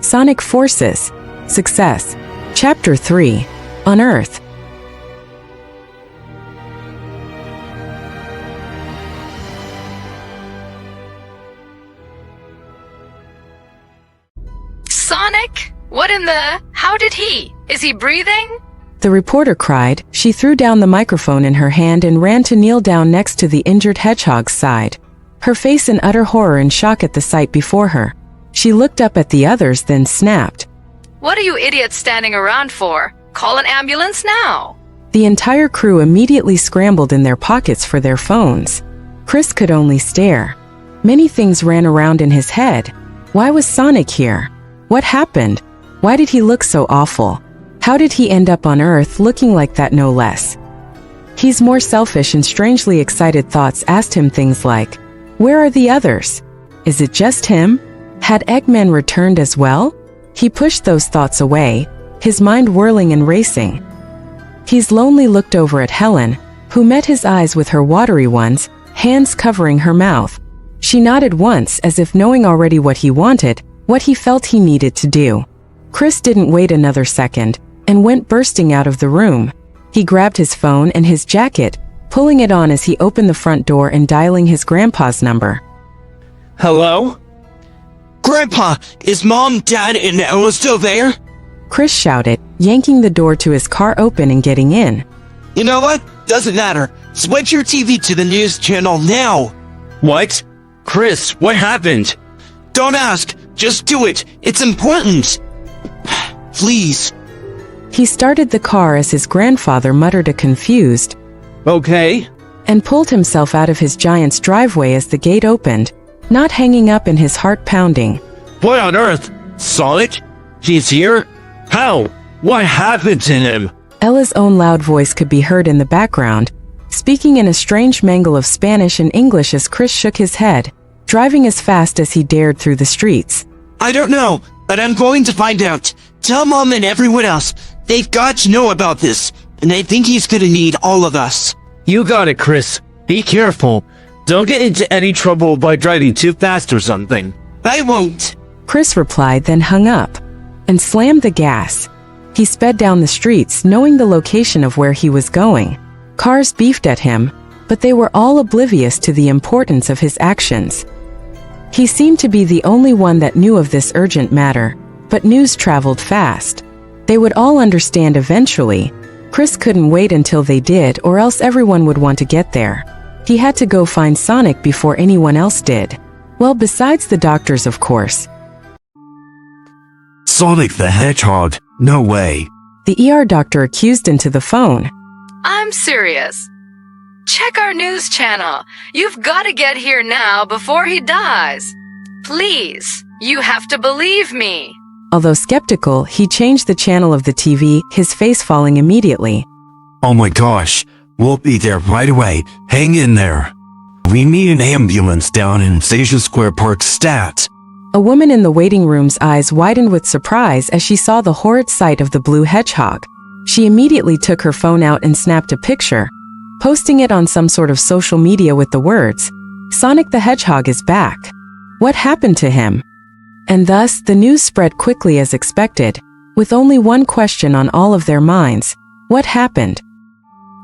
Sonic Forces. Success. Chapter 3. On Earth. Sonic? What in the... How did he? Is he breathing? The reporter cried. She threw down the microphone in her hand and ran to kneel down next to the injured hedgehog's side, her face in utter horror and shock at the sight before her. She looked up at the others, then snapped. What are you idiots standing around for? Call an ambulance now! The entire crew immediately scrambled in their pockets for their phones. Chris could only stare. Many things ran around in his head. Why was Sonic here? What happened? Why did he look so awful? How did he end up on Earth looking like that, no less? His more selfish and strangely excited thoughts asked him things like, where are the others? Is it just him? Had Eggman returned as well? He pushed those thoughts away, his mind whirling and racing. He lonely looked over at Helen, who met his eyes with her watery ones, hands covering her mouth. She nodded once as if knowing already what he wanted, what he felt he needed to do. Chris didn't wait another second, and went bursting out of the room. He grabbed his phone and his jacket, pulling it on as he opened the front door and dialing his grandpa's number. Hello? Grandpa, is Mom, Dad, and Ella still there? Chris shouted, yanking the door to his car open and getting in. You know what? Doesn't matter. Switch your TV to the news channel now. What? Chris, what happened? Don't ask. Just do it. It's important. Please. He started the car as his grandfather muttered a confused, Okay. and pulled himself out of his giant's driveway as the gate opened, not hanging up and his heart pounding. What on earth? Sonic? He's here? How? What happened to him? Ella's own loud voice could be heard in the background, speaking in a strange mangle of Spanish and English as Chris shook his head, driving as fast as he dared through the streets. I don't know, but I'm going to find out. Tell Mom and everyone else. They've got to know about this, and I think he's gonna need all of us. You got it, Chris. Be careful. Don't get into any trouble by driving too fast or something. I won't. Chris replied, then hung up, and slammed the gas. He sped down the streets, knowing the location of where he was going. Cars beefed at him, but they were all oblivious to the importance of his actions. He seemed to be the only one that knew of this urgent matter, but news traveled fast. They would all understand eventually. Chris couldn't wait until they did, or else everyone would want to get there. He had to go find Sonic before anyone else did. Well, besides the doctors, of course. Sonic the Hedgehog, no way. The ER doctor accused into the phone. I'm serious. Check our news channel. You've got to get here now before he dies. Please, you have to believe me. Although skeptical, he changed the channel of the TV, his face falling immediately. Oh my gosh, we'll be there right away. Hang in there. We need an ambulance down in Zasia Square Park Stat. A woman in the waiting room's eyes widened with surprise as she saw the horrid sight of the blue hedgehog. She immediately took her phone out and snapped a picture, posting it on some sort of social media with the words, "Sonic the Hedgehog is back. What happened to him?" And thus, the news spread quickly as expected, with only one question on all of their minds: what happened?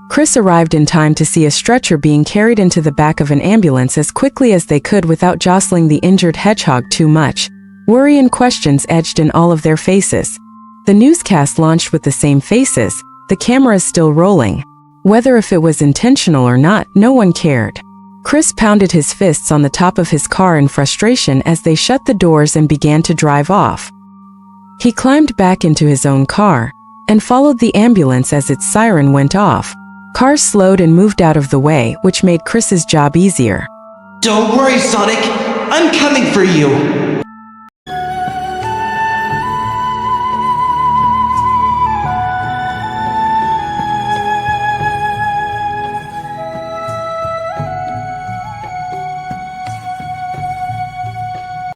Chris arrived in time to see a stretcher being carried into the back of an ambulance as quickly as they could without jostling the injured hedgehog too much. Worry and questions edged in all of their faces. The newscast launched with the same faces, the cameras still rolling. Whether if it was intentional or not, no one cared. Chris pounded his fists on the top of his car in frustration as they shut the doors and began to drive off. He climbed back into his own car, and followed the ambulance as its siren went off. Cars slowed and moved out of the way, which made Chris's job easier. Don't worry, Sonic. I'm coming for you.